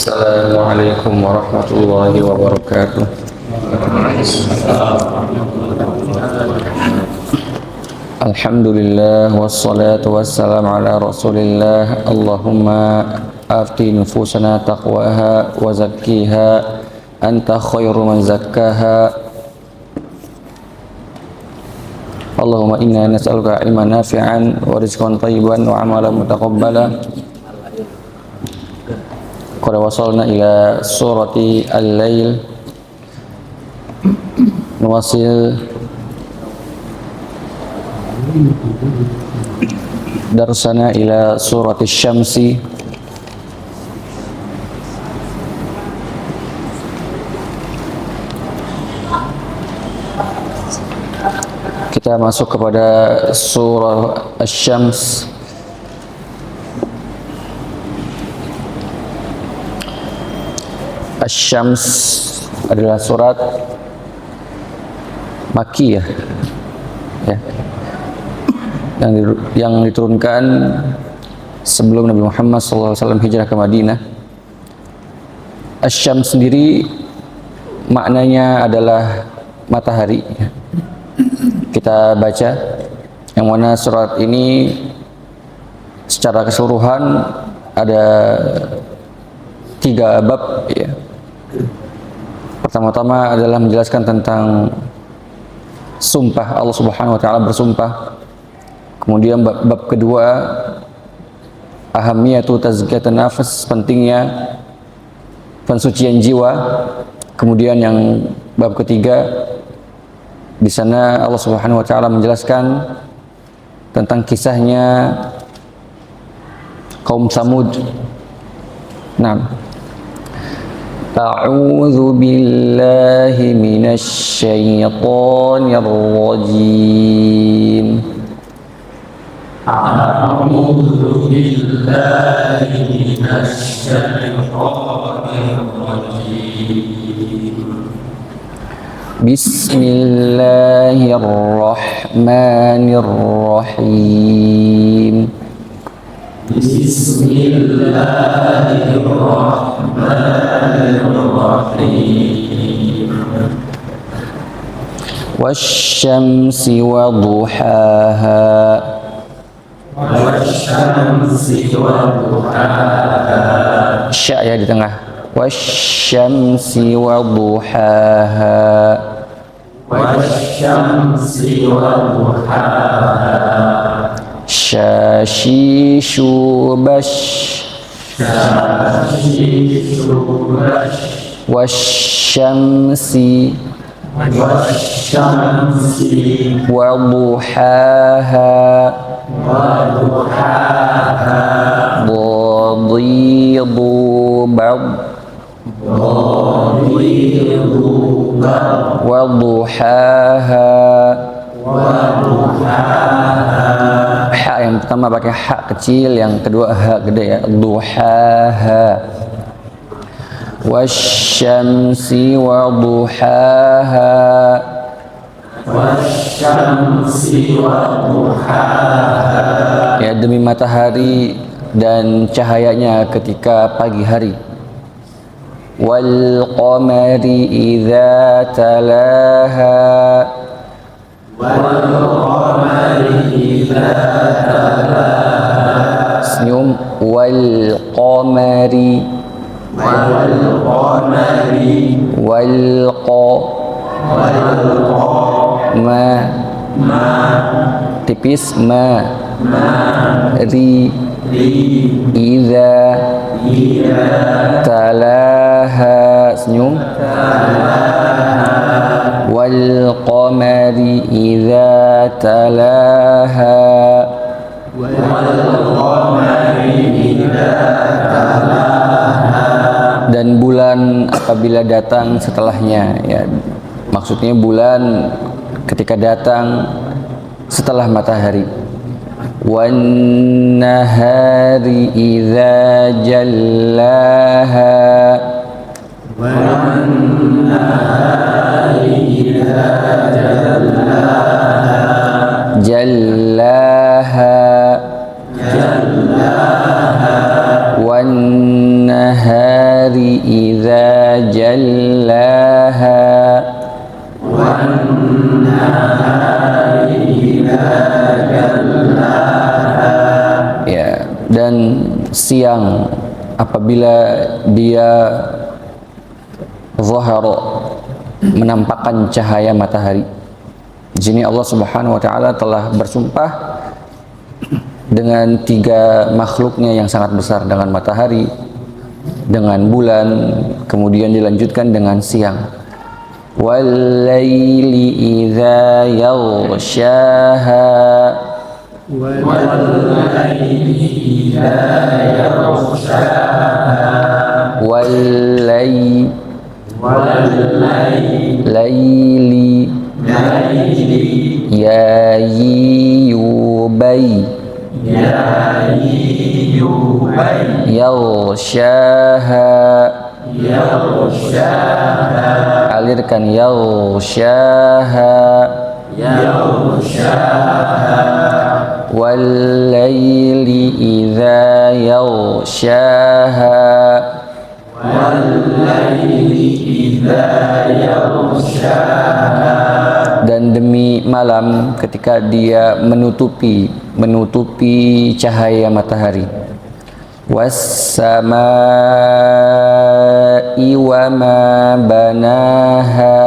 Assalamualaikum warahmatullahi wabarakatuh. Alhamdulillah wassalatu wassalamu ala Rasulillah. Allahumma ati nufusana taqwaha wa zakkiha anta khairu man zakkaha. Allahumma inna nas'aluka ilman nafi'an wa rizqan thayyiban wa amalan mutaqabbala. Qad wasalna ila surati al-lail, nuwasil darsana ila surati syamsi. Kita masuk kepada surah Asy-Syams. Asy-Syams adalah surat Makkiyah, ya, yang diturunkan sebelum Nabi Muhammad SAW hijrah ke Madinah. Asy-Syams sendiri maknanya adalah matahari. Kita baca yang mana surat ini secara keseluruhan ada 3 bab, ya. Pertama-tama adalah menjelaskan tentang sumpah, Allah Subhanahu wa taala bersumpah. Kemudian bab kedua, ahamiyatu tazkiyatun nafs, pentingnya pensucian jiwa. Kemudian yang bab ketiga, di sana Allah Subhanahu wa taala menjelaskan tentang kisahnya kaum Samud. Nah, A'udzu billahi minasy syaithanir rajim. A'udzu billahi minasy syaithanir rajim. Bismillahirrahmanirrahim. Bismillahirrahmanirrahim. Wasyamsi wa duhaha. Wasyamsi wa duhaha. Sya, ya, di tengah. Wasyamsi wa duhaha. Wasyamsi wa duhaha. Syashishu bash. Syashishu bash. Wasyamsi Wasyamsi wa duhaha. wa duhaha. Dhadidu bad. Dhadidu bad. Wa duhaha. Wa duhaha. Ha yang pertama pakai ha kecil, yang kedua ha gede, ya. Duhaha. Wasyamsi wa duhaha. Wasyamsi wa duhaha. Ya, demi matahari dan cahayanya ketika pagi hari. Wal qamari idza talaha. Wal qamari idza talaha. Senyum. Wal qamari. Wal qamari. Wal qa. Wal qa. Ma. Ma. Tipis. Ma. Ma. Ri. Ri. Idza Idza talaha. Senyum. talaha. Wal qamari idza talaha. Wal qamari idza talaha. Dan bulan apabila datang setelahnya, ya, maksudnya bulan ketika datang setelah matahari. Wan nahari idza jallaha. Wan nahari idza jallaha. Jallaha. Jallaha. Wan nahari Ya, dan siang apabila dia zahara, menampakkan cahaya matahari. Di sini Allah Subhanahu wa taala telah bersumpah dengan 3 makhluknya yang sangat besar, dengan matahari, dengan bulan, kemudian dilanjutkan dengan siang. Wal laili idza yaghshaha, wal laili ya yubai yaghshaha, alirkan yaghshaha, wal laili idza yaghshaha, dan demi malam ketika dia menutupi cahaya matahari. Was-samaa'i wa ma banaha,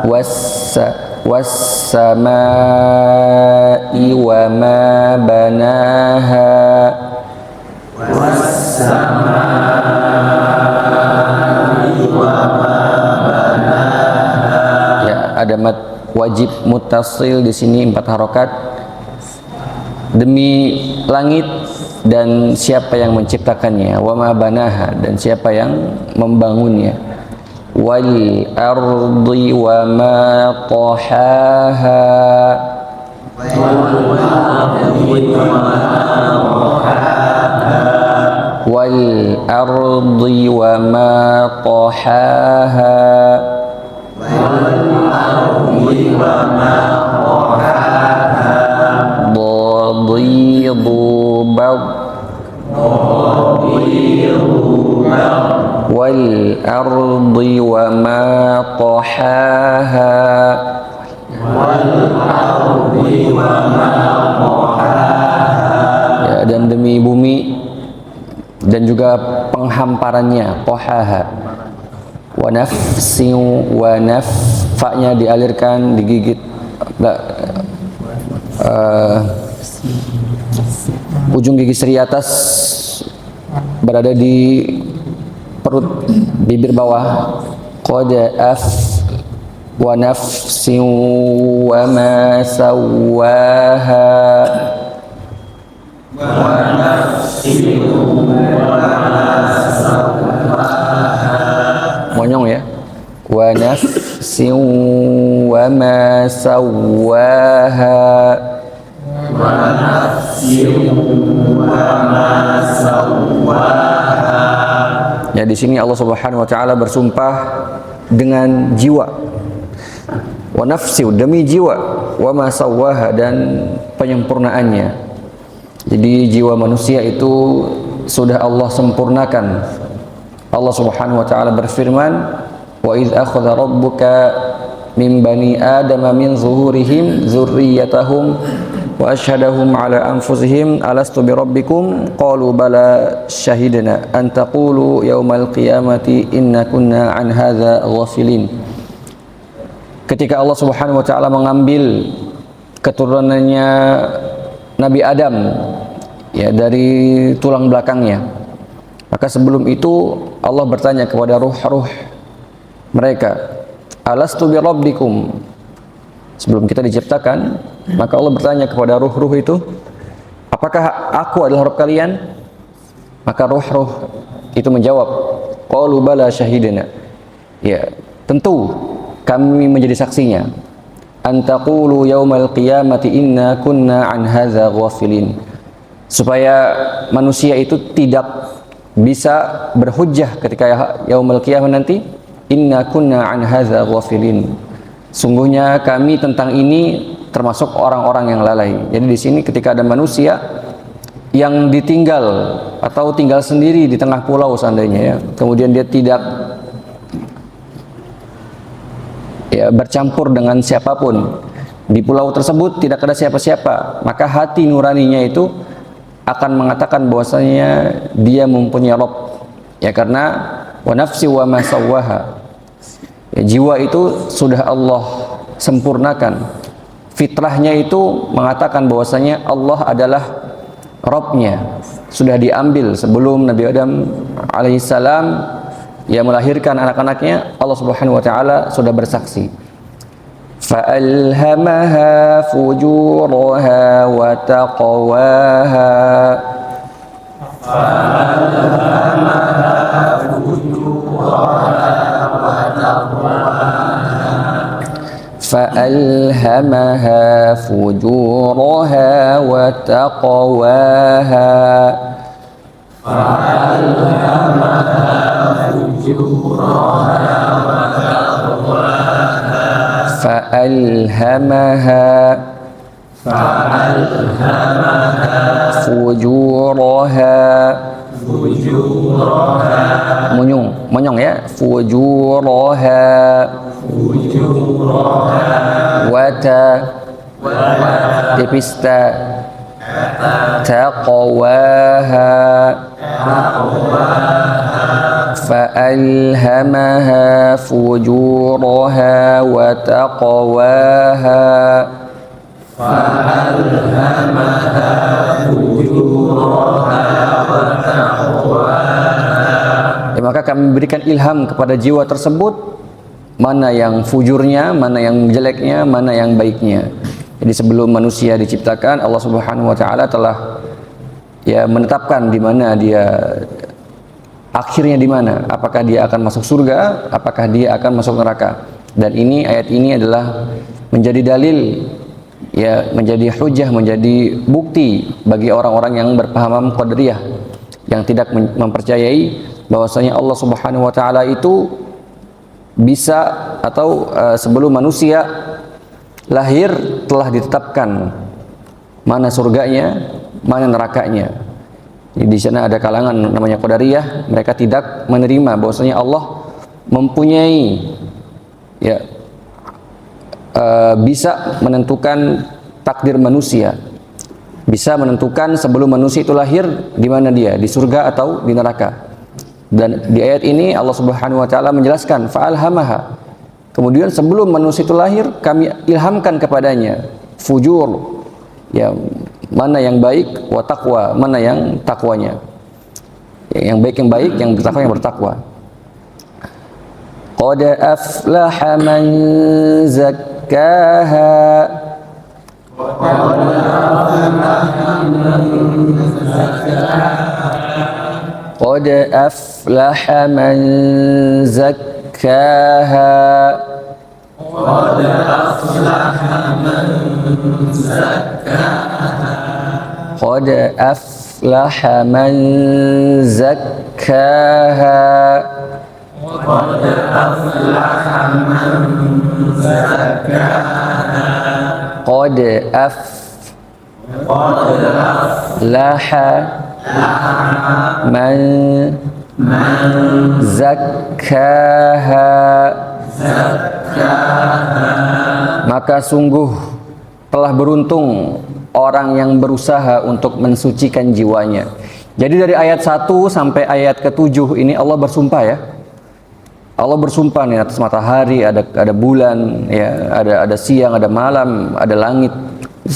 was-samaa'i wa ma banaha, ya, ada mat wajib muttasil di sini 4 harokat. Demi langit dan siapa yang menciptakannya, wa ma banaha, dan siapa yang membangunnya, wal ardi wa ma tahaha, wal ardi wa ma tahaha, wal ardi wa ma tahaha, ya, dan demi bumi dan juga penghamparannya, tahaha, wa nafsin wa fa-nya dialirkan, digigit, ujung gigi seri atas berada di perut bibir bawah. Qad wa nafsin wa ma sawaha, monyong ya, wa nafsin wa ma sawaha, ya, di sini Allah Subhanahu wa taala bersumpah dengan jiwa. Wa nafsi, demi jiwa, wa ma sawaha, dan penyempurnaannya. Jadi jiwa manusia itu sudah Allah sempurnakan. Allah Subhanahu wa taala berfirman, wa idz akhadha rabbuka min bani adama min zuhurihim dzurriyyatahum wa asyhadahum ala anfusihim alastu birabbikum qalu bala syahidna an taqulu yaumal qiyamati inna kunna an hadza ghafilin. Ketika Allah Subhanahu wa taala mengambil keturunannya Nabi Adam, ya, dari tulang belakangnya, maka sebelum itu Allah bertanya kepada ruh-ruh mereka, alastu birabbikum. Sebelum kita diciptakan, maka Allah bertanya kepada ruh-ruh itu, apakah aku adalah Rabb kalian? Maka ruh-ruh itu menjawab, qalu bala syahidna, ya, tentu kami menjadi saksinya. Antaqulu yaumal qiyamati inna kunna an hadza ghafilin. Supaya manusia itu tidak bisa berhujjah ketika yaumul qiyamah nanti, inna kunna an hadza ghafilin. Sungguhnya kami tentang ini termasuk orang-orang yang lalai. Jadi di sini ketika ada manusia yang ditinggal atau tinggal sendiri di tengah pulau seandainya ya, kemudian dia tidak bercampur dengan siapapun di pulau tersebut, tidak ada siapa-siapa, maka hati nuraninya itu akan mengatakan bahwasanya dia mempunyai Rabb ya, karena wa nafsi wa ma sawwaha ya, jiwa itu sudah Allah sempurnakan, fitrahnya itu mengatakan bahwasanya Allah adalah Rabbnya, sudah diambil sebelum Nabi Adam alaihissalam ya melahirkan anak-anaknya. Allah Subhanahu wa taala sudah bersaksi, fa'alhamaha fujuraha wa taqwaha, فألهمها فجورها وتقواها فألهمها فجورها monyong ya, fujuraha wata tipista taqwaha fa'alhamaha fujuraha wa taqwaha ya, maka kami berikan ilham kepada jiwa tersebut mana yang fujurnya, mana yang jeleknya, mana yang baiknya. Jadi sebelum manusia diciptakan, Allah Subhanahu wa taala telah ya menetapkan di mana dia akhirnya, di mana, apakah dia akan masuk surga, apakah dia akan masuk neraka. Dan ini, ayat ini adalah menjadi dalil ya, menjadi hujah, menjadi bukti bagi orang-orang yang berpaham qadariyah, yang tidak mempercayai bahwasanya Allah Subhanahu wa taala itu bisa atau sebelum manusia lahir telah ditetapkan mana surganya, mana nerakanya. Jadi di sana ada kalangan namanya qadariyah, mereka tidak menerima bahwasanya Allah mempunyai ya bisa menentukan takdir manusia, bisa menentukan sebelum manusia itu lahir di mana dia, di surga atau di neraka. Dan di ayat ini Allah Subhanahu wa taala menjelaskan fa'alhamaha. Kemudian sebelum manusia itu lahir kami ilhamkan kepadanya fujur ya, mana yang baik, wa taqwa, mana yang takwanya. Yang baik yang baik, yang bertakwa yang bertakwa. Qad aflaha man zakkaha. قد أفلح من زكاها قد أفلح من زكاها قد أفلح من زكاها قد أفلح من زكاها قد أفلح man zakkaha, maka sungguh telah beruntung orang yang berusaha untuk mensucikan jiwanya. Jadi dari ayat 1 sampai ayat ke-7 ini Allah bersumpah ya. Allah bersumpah nih atas matahari, ada bulan ya, ada siang, ada malam, ada langit. Itu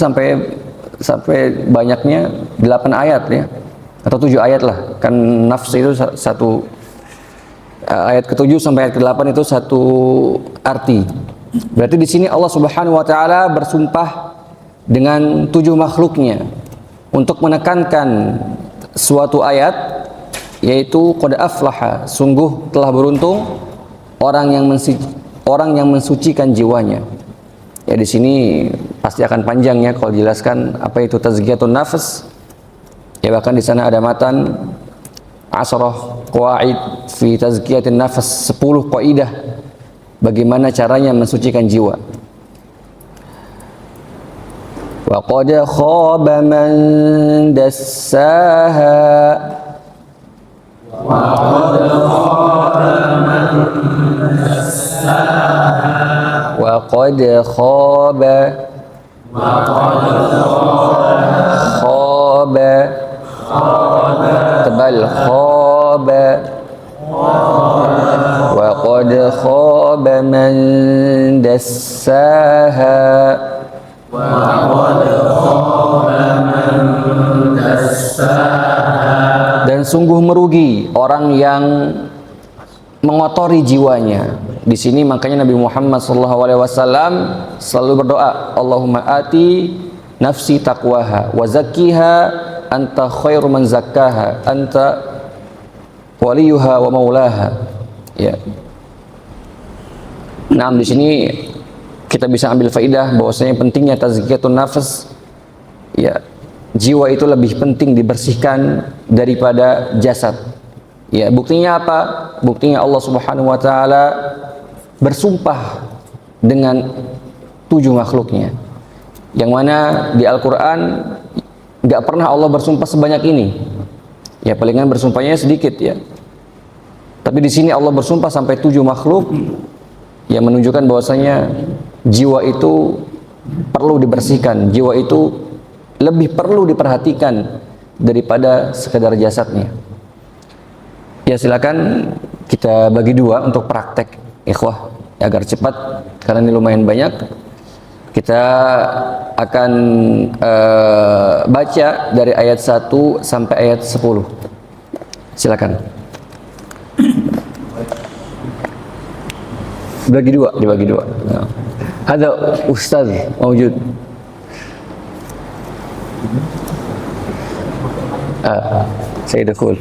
sampai banyaknya 8 ayat ya, atau 7 ayat lah, kan nafs itu satu ayat ke-7 sampai ayat ke-8 itu satu arti. Berarti di sini Allah Subhanahu wa taala bersumpah dengan 7 makhluknya untuk menekankan suatu ayat, yaitu qad aflaha, sungguh telah beruntung orang yang mensucikan jiwanya. Ya di sini pasti akan panjang ya kalau dijelaskan apa itu tazkiyatun nafs. Ya bahkan di sana ada matan asrah qawaid fi tazkiyatin nafs, 10 kaidah bagaimana caranya mensucikan jiwa. wa qad khaba man dassaha wa qad khaba khaba tebal khaba wa qad khaba man dassaha dan sungguh merugi orang yang mengotori jiwanya. Di sini makanya Nabi Muhammad SAW selalu berdoa, Allahumma ati nafsi taqwaha wa zakkiha anta khairu man zakkaha anta waliyuha wa maulaha. Ya. Nah, di sini kita bisa ambil faidah bahwasanya pentingnya tazkiyatun nafs. Ya, jiwa itu lebih penting dibersihkan daripada jasad. Ya, buktinya apa? Buktinya Allah Subhanahu wa taala bersumpah dengan 7 makhluknya. Yang mana di Al-Qur'an nggak pernah Allah bersumpah sebanyak ini. Ya, palingan bersumpahnya sedikit ya. Tapi di sini Allah bersumpah sampai 7 makhluk yang menunjukkan bahwasanya jiwa itu perlu dibersihkan, jiwa itu lebih perlu diperhatikan daripada sekedar jasadnya. Ya, silakan kita bagi 2 untuk praktek, ikhwah, agar cepat karena ini lumayan banyak. Kita akan baca dari ayat 1 sampai ayat 10. Silakan. Dibagi dua. Ada Ustaz mawjud. Saya dakhul.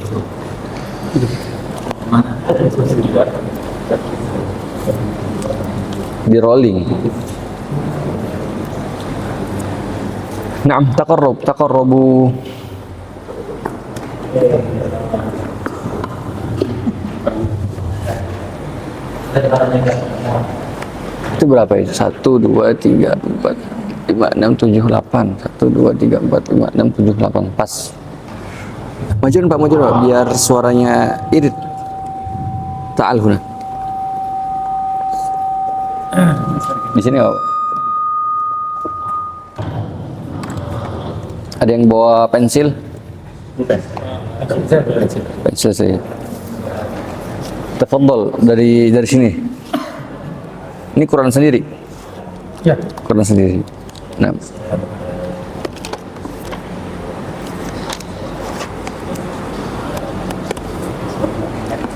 Di rolling. Naam, taqarrabu. Itu berapa itu? 1, 2, 3, 4, 5, 6, 7, 8. 1, 2, 3, 4, 5, 6, 7, 8. Pas. Majuin Pak, biar suaranya irit. Ta'al huna. Di sini oh. Ada yang bawa pensil? Pensil saya. Tafadhol dari sini. Ini Quran sendiri. Ya. Quran sendiri. Nah.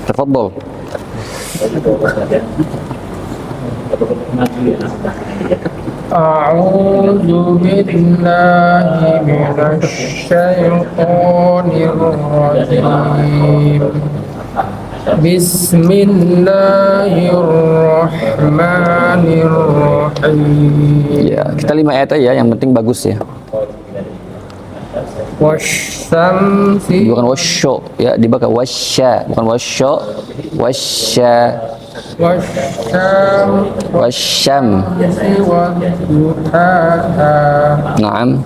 Tafadhol. A'udzu billahi minasy syaithanir rajim. Bismillahirrahmanirrahim. Ya, kita 5 ayat aja, yang penting bagus ya. Wasyamsi, Bukan wasyo, ya dibaca wasya, bukan wasyo, wasya. Wasyam. Naam.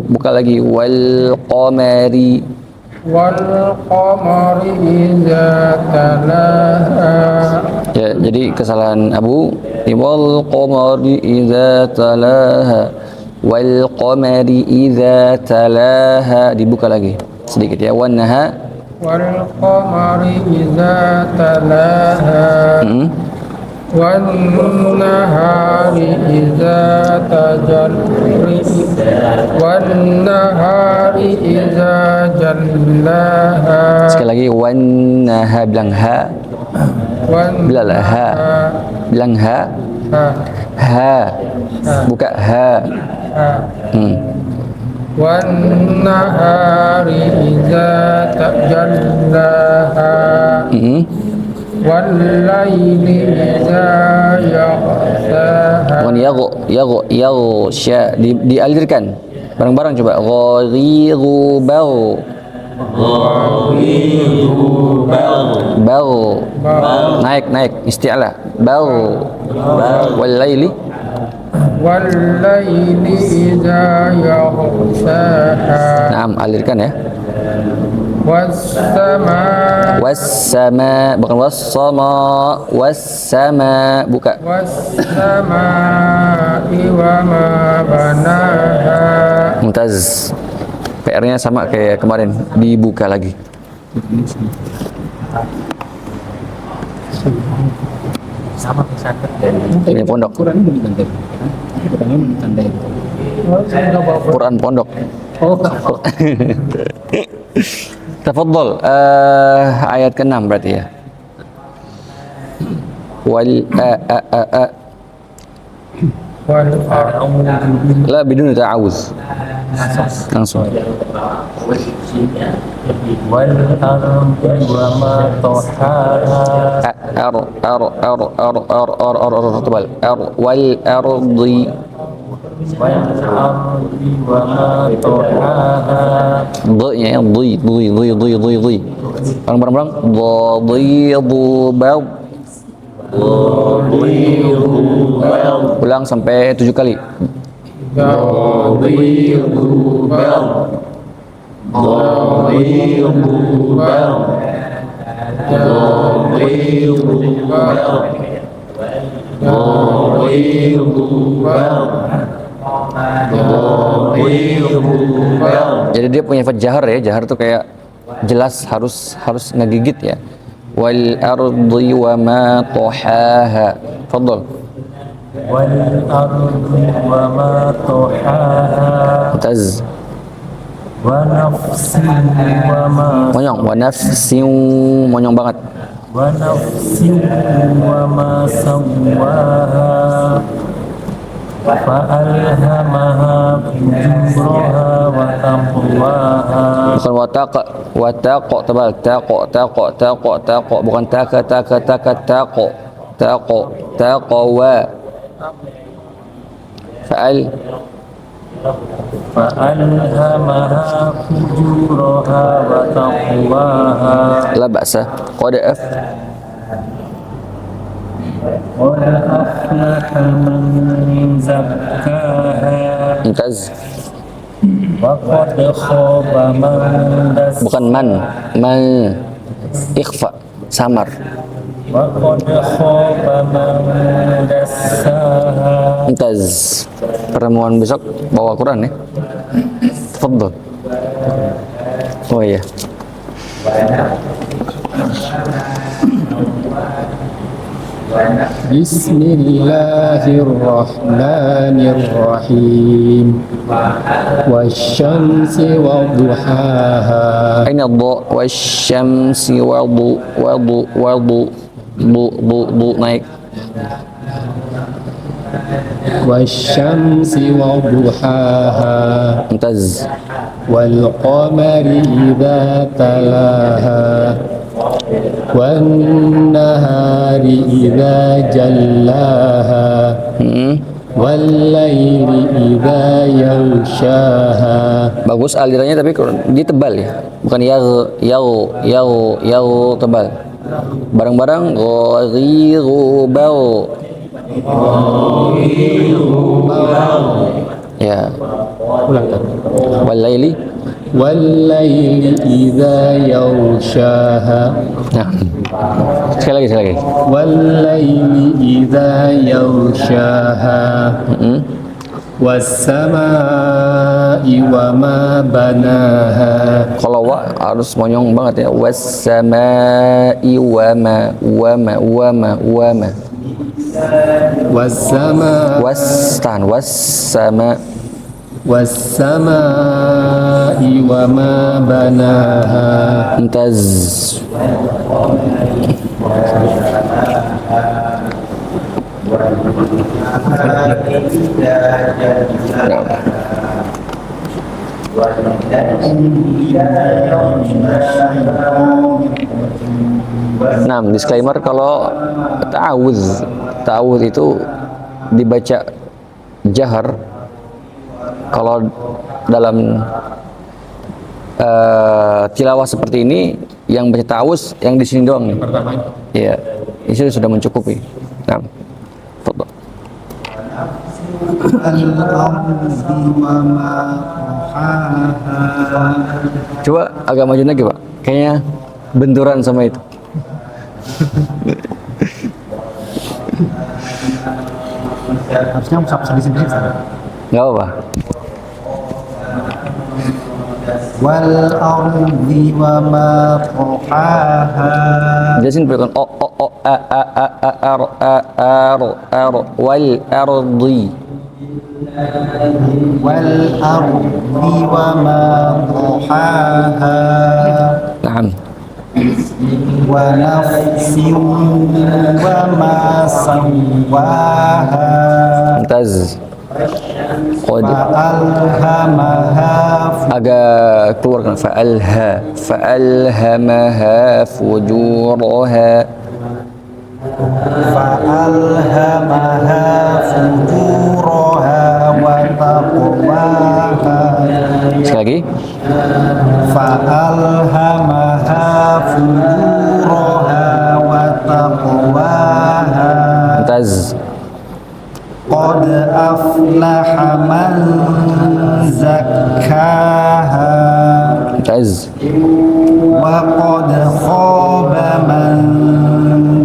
Buka lagi wal qamari. Wal qamari idza talaha. Ya, jadi kesalahan Abu. Wal qamari idza talaha. Wal qamari idza talaha. Dibuka lagi sedikit ya. Wan naha. Wal qamari idza talaha. Wan nahari idza tajalli. Wan nahari idza jallaha. Sekali lagi wan naha, bilang ha. Bilang ha. Bilang ha. Ha. Buka ha. Wan nahari idza tajallaha. Wal laili idza yaghshaha. Bukan yaghsha, dialirkan bareng-bareng coba. Ghadhiru bal. Naik isti'la. Bal. Wal laili والليل إذا يغشاها Naam, alirkan ya. والسماء Wassama, bukan wassama, wassama, buka. والسماء وما بناها. Mumtaz. PR-nya sama kayak kemarin, dibuka lagi. Sama pesantren dan Ini pondok. Quran ini ditandai. Quran ini ditandai. Quran pondok. Oh, Tafadhol, ayat ke-6 berarti ya. Wal والأرض la bidun ta'awuz. Langsung. والأرض وما طحاها Tebal. Wal ardi. والأرض وما طحاها Dha-nya ya, dhi. Bareng-bareng. Dhadhidu bal. Ulang sampai 7 kali. Jadi dia punya efek jahar ya. Jahar tuh kayak jelas, harus ngegigit ya. Wal ardi wa ma tahaha. Fadhol. والأرض وما طحاها Mumtaz. ونفس وما Monyong. Wa nafsin, monyong banget. ونفس وما سواها فألهمها فجورها وتقواها Bukan wataq tebal. Taqo, bukan taqwa. فألهمها فجورها وتقواها La ba'sa. Qad قد أفلح من زكاها Mumtaz. وقد خاب من دساها Bukan man. Ikhfa, samar. وقد خاب من دساها Mumtaz. Pertemuan besok bawa Quran ya. Tafadhol. Oh iya. بسم الله الرحمن الرحيم والشمس وضحاها Aina dha wasyamsi wa du naik. والشمس وضحاها Mumtaz. والقمر إذا تلاها والنهار إذا جلاها والليل إذا يغشاها. Bagus alirannya tapi dia tebal ya. Bukan yaw tebal. Bareng-bareng ghairu bal. Ya. Walaili. والليل إذا يغشاها Nah. Sekali lagi. والليل إذا يغشاها والسماء وما بناها. Kalau wa harus monyong banget ya. Was-samai wa ma. والسماء Was-sama. والسماء وما بناها. Mumtaz. Nah, disclaimer kalau ta'awudz itu dibaca jahar. Kalau dalam tilawah seperti ini yang baca ta'awudz yang di sini doang nih. Iya, itu sudah mencukupi. Nah, foto. Coba agak maju lagi Pak, kayaknya benturan sama itu. Harusnya sampai sini Nggak apa-apa. wal ardi wa ma tahaha Jelasin pelan o a r wal ardi wal ardi wa ma tahaha Naam. wa nafsin wa ma sawwaha Mumtaz. Qad fa'alhamaha agak keluarkan fa'alhamaha fujuraha fa'alhamaha fujuraha wa taqwaha sekali lagi fa'alhamaha fujuraha wa taqwaha Mumtaz. qad aflaha man zakkaha Mumtaz. wa qad khaba man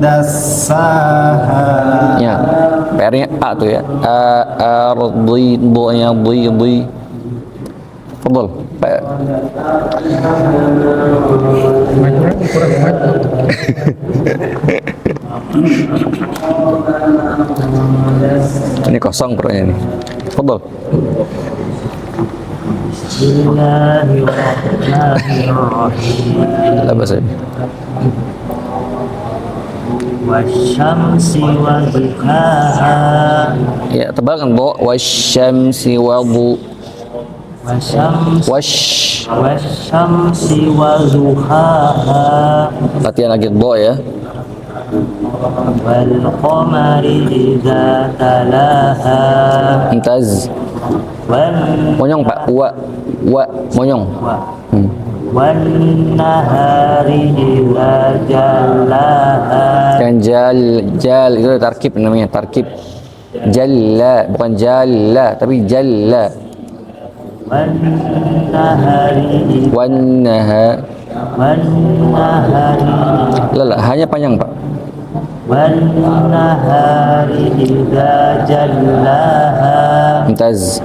dassaha Ya, PR-nya A tuh ya. Ardi, do-nya di. Fadal. Ini kosong perutnya ini. Fadal. Bismillahirrahmanirrahim. Lah bahasa ini. Wasyamsi wa duhaha. Ya, tebalkan do wasyamsi wa du. Wasyamsi Wash. wa duhaha. Latihan lagi do ya. Wal qamari idza talaha. Mumtaz. Monyong Pak. Wa monyong. Wan nahari idza jallaha. Yang jal itu tarkib namanya, tarkib. Jalla bukan jalla tapi jalla. Wan nahari Wan nahari. Lah, hanya panjang Pak. wan nahari idza jallaha. Mumtaz.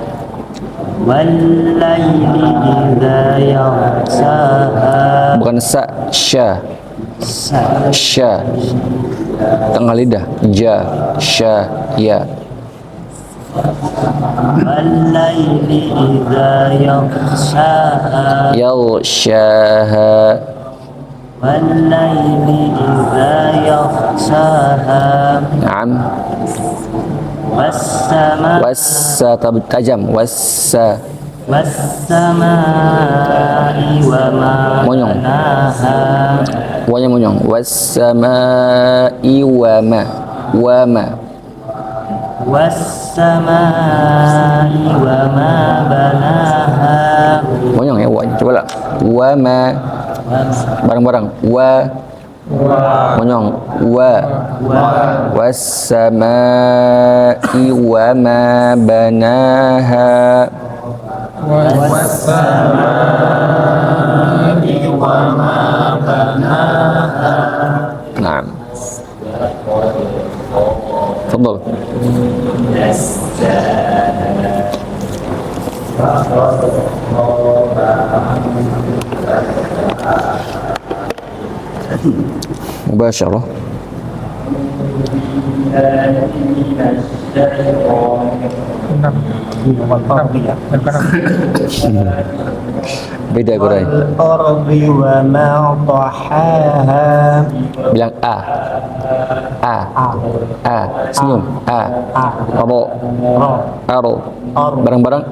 Wal laili idza yaghshaha. Bukan sya. Tengah lidah. Sya, ya. Wal laili idza yaghshaha. Yaghshaha. Wal laili idza yaghshaha. Naam. Was-sama Wassa tajam. Wassa. was-samai wa ma Monyong. banaha. Wanya monyong. Wassamai wa ma. Was-samai wa ma banaha. Monyong ya. Coba lah. Wa ma. Bareng-bareng. Wa. Monyong. Wa. Wassamai wa ma banaha. Naam. Tafadhal. Mubasyarah. Beda Quran. ardi wa ma tahaha Bilang A. Senyum. Aro. Bareng-bareng.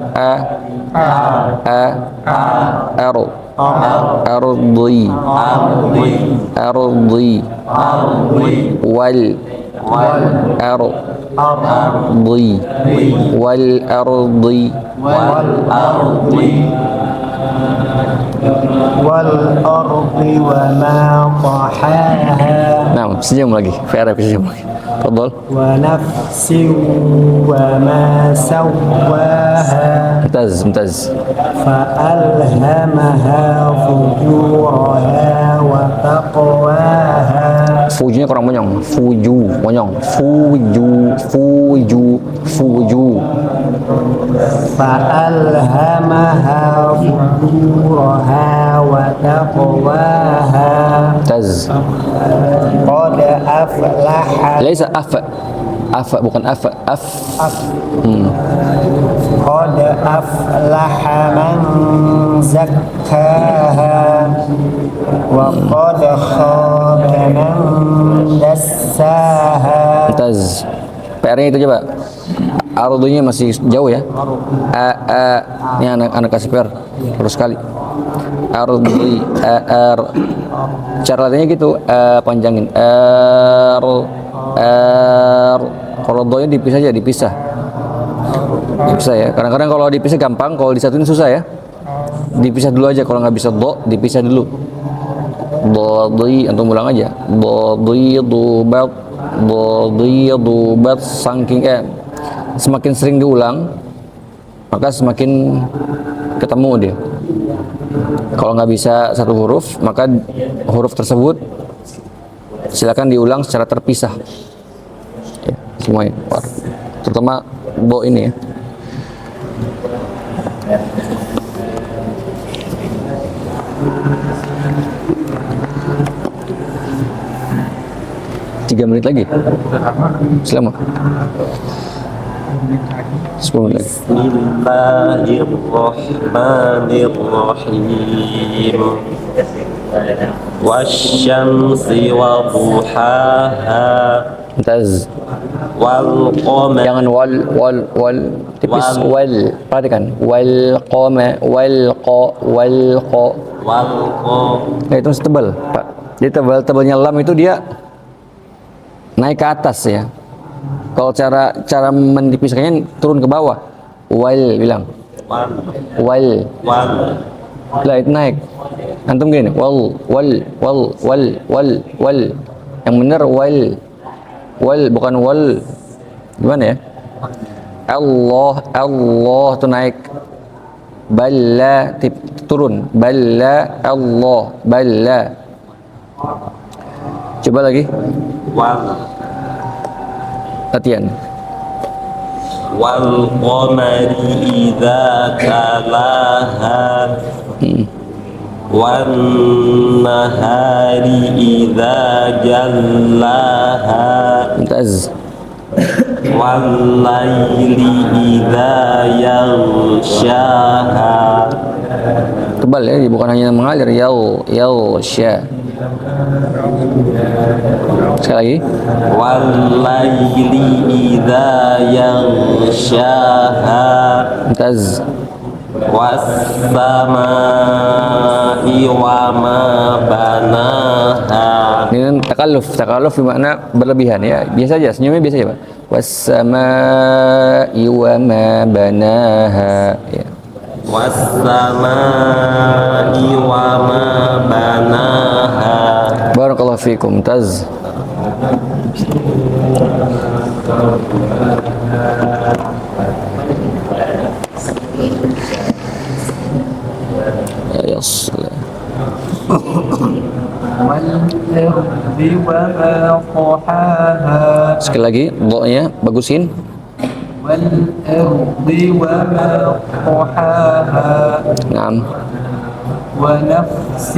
Aro. Ardi. Wal. Ardi. Wal ardi. wal ardi wa ma tahaha Nah, senyum lagi. VR senyum lagi. Tafadhal. ونفس وما سواها Mumtaz. فألهمها فجورها وتقواها Fujunya kurang monyong. Monyong. Fuju. فألهمها فجورها وتقواها Mumtaz. قد أفلح Laisa afa bukan afa. قد أفلح من زكاها وقد خاب من دساها Mumtaz. PR-nya itu coba. Ardunya masih jauh ya. Ini anak kasih PR terus sekali. Ardi cara latihannya gitu, panjangin. Kalau do-nya dipisah aja, dipisah ya. Kadang-kadang kalau dipisah gampang, kalau disatuin susah ya. Dipisah dulu aja, kalau nggak bisa do, dipisah dulu. Dodi, antum ulang aja. Dubat, saking semakin sering diulang, maka semakin ketemu dia. Kalau nggak bisa satu huruf, maka huruf tersebut silakan diulang secara terpisah. Ya, semuanya, terutama do ini ya. Tiga menit lagi. Selama 10 menit lagi. Bismillahirrahmanirrahim. Wasyamsi wa duhaha Mumtaz. wal qamar Jangan wal tipis wal. Perhatikan wal qama wal qa. Nah, itu masih tebal, Pak. Jadi tebal-tebalnya lam itu dia naik ke atas ya. Kalau cara mendipisahkannya turun ke bawah. Wal bilang. Wal. Lah itu naik. Antum gini, wal. Yang benar wal bukan wal. Gimana ya? Allah itu naik. Balla turun. Balla Allah. Balla. Coba lagi. Latihan. wal qamari idza talaha wan nahari idza jallaha Mumtaz. wal laili idza yaghshaha. Tebal ya, bukan hanya mengalir. Sya. Sekali lagi. wal laili idza yaghshaha Mumtaz. was samai wa ma banaha. Ini takalluf bermakna berlebihan ya. Biasa aja, senyumnya biasa aja, Pak. Was-samai wa ma banaha ya. Was samai wa ma banaha. Barakallahu fikum. Mumtaz. Ya salam. والأرض وما طحاها Sekali lagi, do-nya bagusin. والأرض وما طحاها Naam. ونفس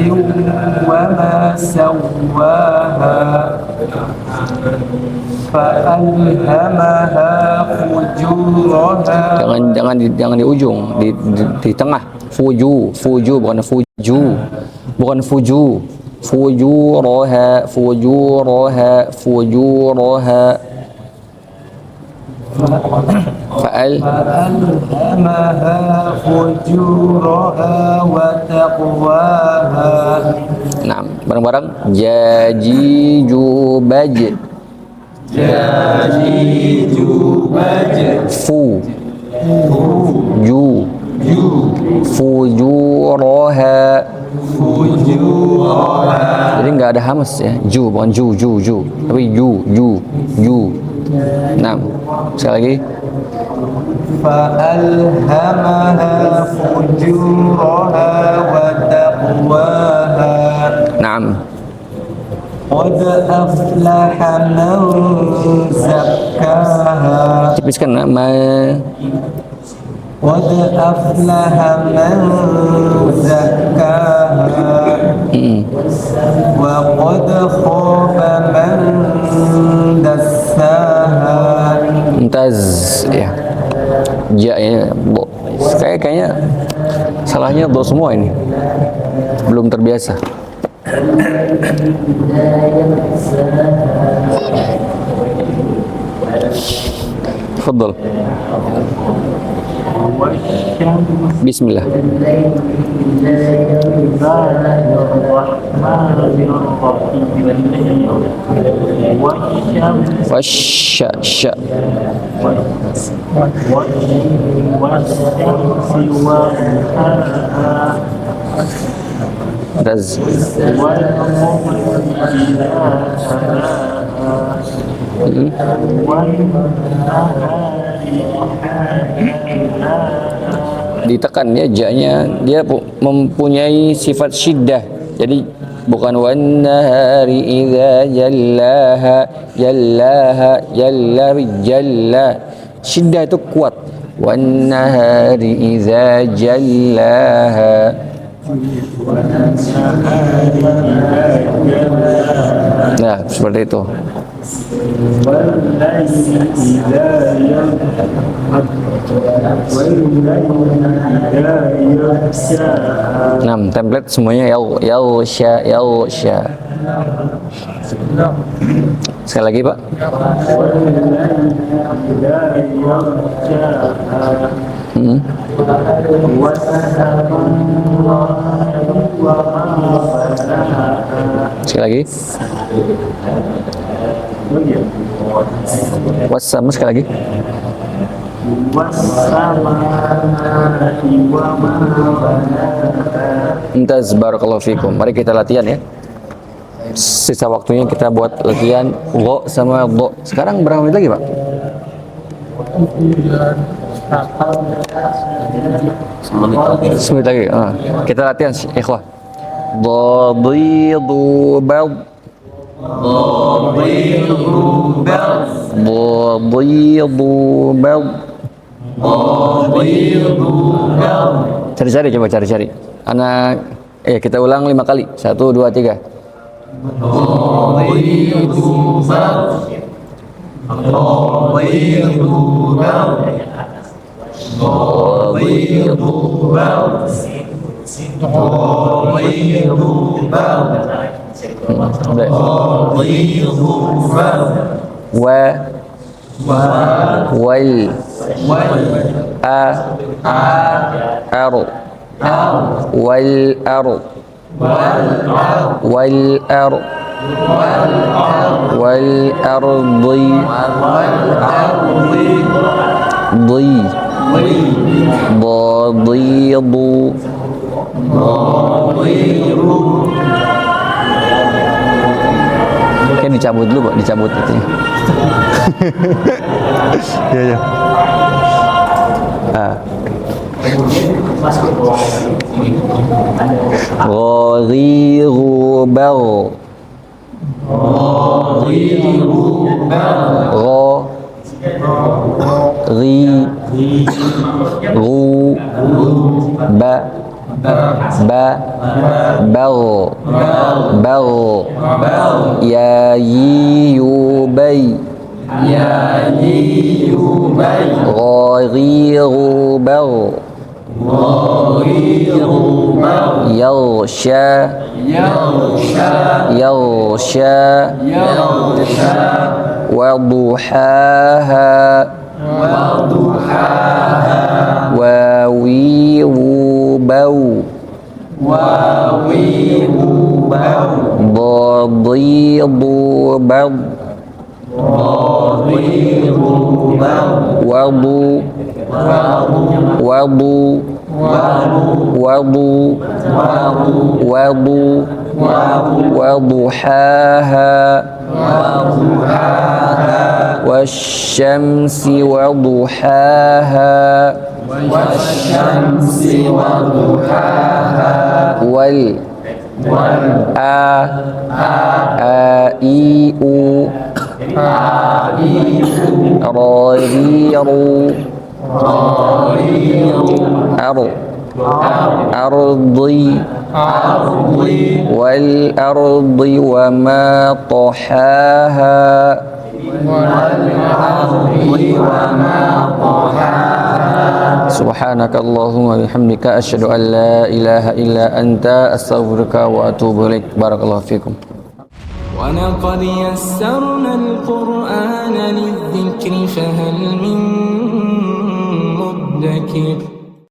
وما سواها فألهمها فجورها Jangan di ujung, di tengah. Fuju bukan fuju. Fujuraha. فألهمها فجورها وتقواها Nah, bareng-bareng. Jajijubaj. Fujuraha. Jadi nggak ada hamas ya. Ju, bukan ju, tapi ju. Nah, sekali lagi. فألهمها فجورها وتقواها Naam. قد أفلح من زكاها Tipiskan nama. قد أفلح من زكاها وقد خاب من دساها Mumtaz ya. Ja-nya bo. Kayaknya salahnya do semua ini. Belum terbiasa. Tafadhal. Bismillah. Wasya sya. Raz. Ditekan ya ja-nya, dia mempunyai sifat syiddah. Jadi bukan wan nahari idza jallaha jalla. Syiddah itu kuat. Wan nahari idza jallaha. Nah, seperti itu. Nah, template semuanya yalsha. Sekali lagi, Pak. Sekali lagi. Wassama sekali lagi. Mumtaz, barakallahu fikum. Mari kita latihan ya. Sisa waktunya kita buat latihan gho sama do. Sekarang berapa menit lagi, Pak? 10 menit lagi. Kita latihan ikhwah. Dhadidu bad. Cari-cari, coba cari-cari. Anak, kita ulang 5 kali. 1, 2, 3. Wal aru wal aru wal aru wal ardi dhadidu Kayak dicabut dulu, Pak, dicabut itu. Iya. Ghadhiru bal. Bal ya yubay ghariru bal yalsha waduhaha wawiwu bau dhadidu bad wadu وضو وضحاها والشمس وضحاها آئيء رارير أرضي والأرض وما طحاها سبحانك اللهم وبحمدك أشهد أن لا إله إلا أنت أستغفرك وأتوب إليك بارك الله فيكم ولقد يسرنا القرآن للذكر فهل من مدكر